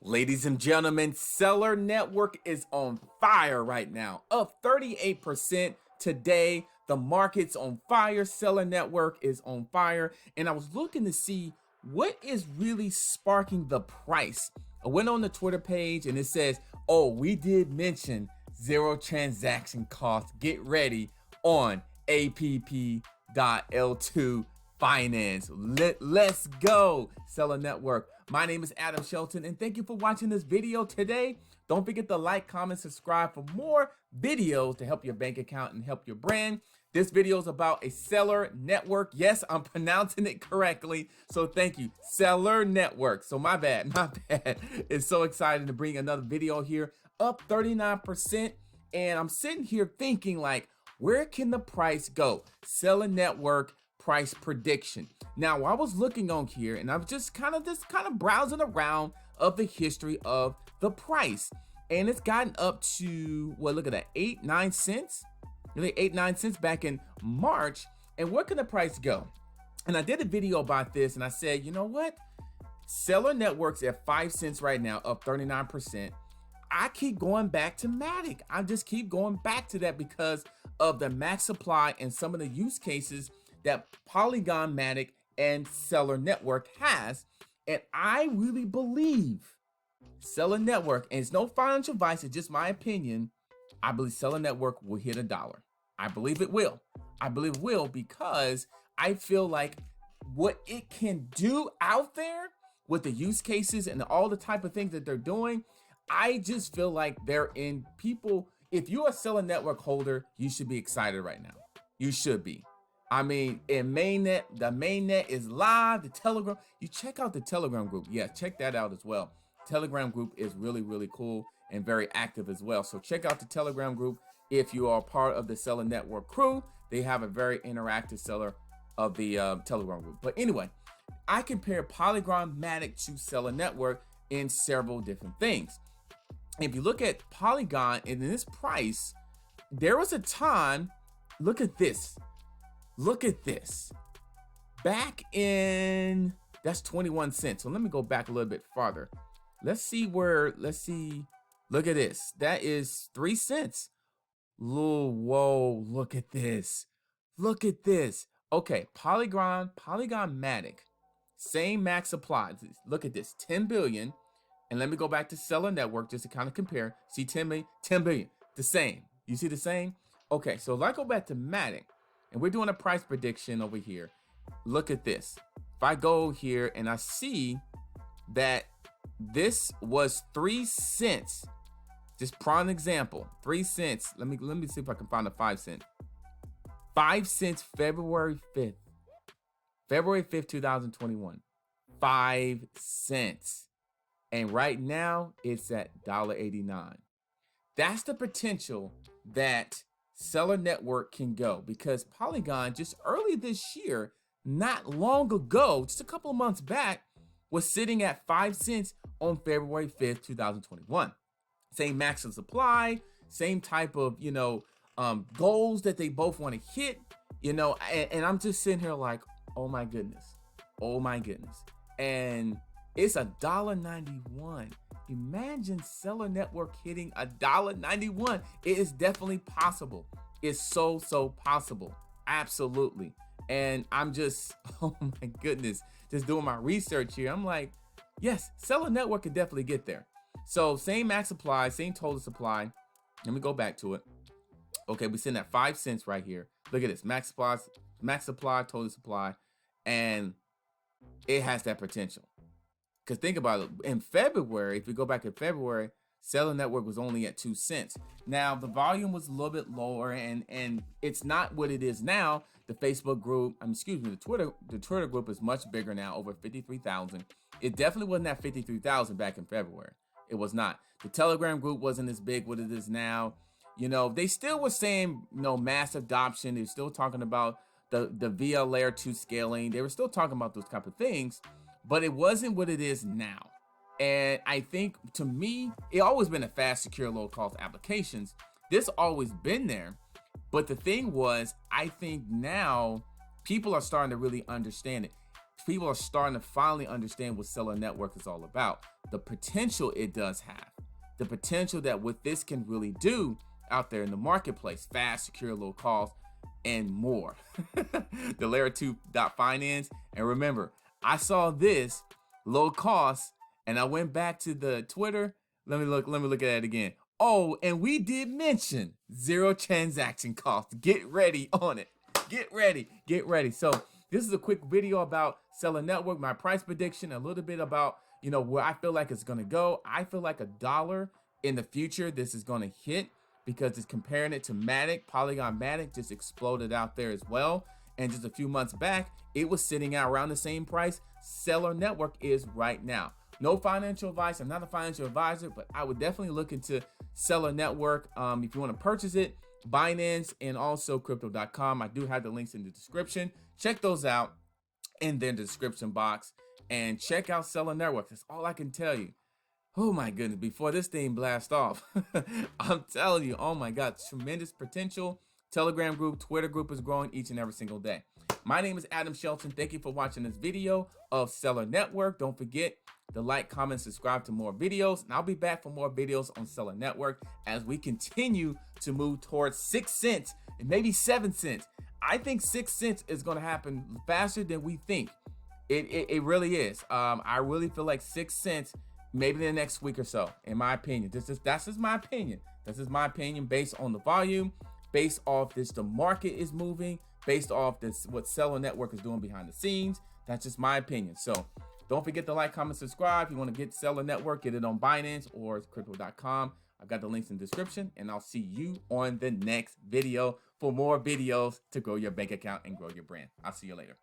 Ladies and gentlemen, Celer Network is on fire right now, up 38% today. The market's on fire. Celer Network is on fire. And I was looking to see what is really sparking the price. I went on the Twitter page and it says, oh, we did mention zero transaction costs. Get ready on app.l2 finance. Let's go, Celer Network. My name is Adam Shelton, and thank you for watching this video today. Don't forget to like, comment, subscribe for more videos to help your bank account and help your brand. This video is about a Celer Network. Yes, I'm pronouncing it correctly, so thank you. Celer Network. So my bad. It's so exciting to bring another video here, up 39%. And I'm sitting here thinking, like, where can the price go? Celer Network Price Prediction. Now, I was looking on here and I was just kind of browsing around of the history of the price, and it's gotten up to, well, look at that, 8-9 cents. Really 8-9 cents back in March. And where can the price go? And I did a video about this and I said, you know what? Celer Network's at 5 cents right now, up 39%. I keep going back to Matic. I just keep going back to that because of the max supply and some of the use cases that Polygon, Matic, and Celer Network has. And I really believe Celer Network, and it's no financial advice, it's just my opinion, I believe Celer Network will hit $1. I believe it will. I believe it will because I feel like what it can do out there with the use cases and all the type of things that they're doing, I just feel like they're in people. If you're a Celer Network holder, you should be excited right now. You should be. I mean, in mainnet, the mainnet is live, the Telegram. You check out the Telegram group. Yeah, check that out as well. Telegram group is really, really cool and very active as well. So check out the Telegram group if you are part of the Celer Network crew. They have a very interactive seller of the Telegram group. But anyway, I compare Polygon Matic to Celer Network in several different things. If you look at Polygon and this price, there was a time, look at this. Look at this. Back in, that's 21 cents. So let me go back a little bit farther. Let's see, look at this. That is 3 cents. Whoa, look at this. Look at this. Okay, Polygon Matic, same max supply. Look at this, 10 billion. And let me go back to Celer Network just to kind of compare. See, 10 billion, the same. You see the same? Okay, so if I go back to Matic, and we're doing a price prediction over here, look at this. If I go here and I see that this was 3 cents, just prime example, 3 cents. Let me see if I can find a 5 cent. 5 cents February 5th. February 5th, 2021. 5 cents. And right now it's at $1.89. That's the potential that Celer Network can go, because Polygon just early this year, not long ago, just a couple of months back, was sitting at 5 cents on February 5th, 2021. Same max of supply, same type of, goals that they both want to hit, and I'm just sitting here like, oh my goodness. And it's $1.91. Imagine Celer Network hitting $1.91. It is definitely possible. It's so possible. Absolutely. And I'm just, oh my goodness, just doing my research here. I'm like, yes, Celer Network can definitely get there. So same max supply, same total supply. Let me go back to it. Okay, we're sitting at 5 cents right here. Look at this, max supply, total supply, and it has that potential. Because think about it, in February, if we go back in February, Celer Network was only at 2 cents. Now, the volume was a little bit lower, and it's not what it is now. The Facebook group, the Twitter group is much bigger now, over 53,000. It definitely wasn't at 53,000 back in February. It was not. The Telegram group wasn't as big what it is now. They still were saying, mass adoption. They're still talking about the via layer 2 scaling. They were still talking about those type of things, but it wasn't what it is now. And I think, to me, it always been a fast, secure, low-cost applications. This always been there. But the thing was, I think now people are starting to really understand it. people are starting to finally understand what Celer Network is all about, the potential it does have, the potential that what this can really do out there in the marketplace, fast, secure, low cost, and more. The layer 2 finance. And remember, I saw this low cost and I went back to the Twitter. Let me look at it again. Oh, and we did mention zero transaction cost. Get ready on it. Get ready. So this is a quick video about Celer Network, my price prediction, a little bit about, where I feel like it's gonna go. I feel like $1 in the future this is gonna hit, because it's comparing it to Matic. Polygon Matic just exploded out there as well. And just a few months back, it was sitting out around the same price Celer Network is right now. No financial advice. I'm not a financial advisor, but I would definitely look into Celer Network if you want to purchase it. Binance and also crypto.com. I do have the links in the description. Check those out in the description box and check out Celer Network. That's all I can tell you. Oh my goodness, before this thing blasts off, I'm telling you, oh my God, tremendous potential. Telegram group, Twitter group is growing each and every single day. My name is Adam Shelton. Thank you for watching this video of Celer Network. Don't forget to like, comment, subscribe to more videos. And I'll be back for more videos on Celer Network as we continue to move towards 6 cents and maybe 7 cents. I think 6 cents is going to happen faster than we think. It really is. I really feel like 6 cents maybe in the next week or so, in my opinion. That's just my opinion. This is my opinion based on the volume, based off this, the market is moving, based off this, what Celer Network is doing behind the scenes. That's just my opinion. So don't forget to like, comment, subscribe. If you want to get Celer Network, get it on Binance or crypto.com. I've got the links in the description, and I'll see you on the next video for more videos to grow your bank account and grow your brand. I'll see you later.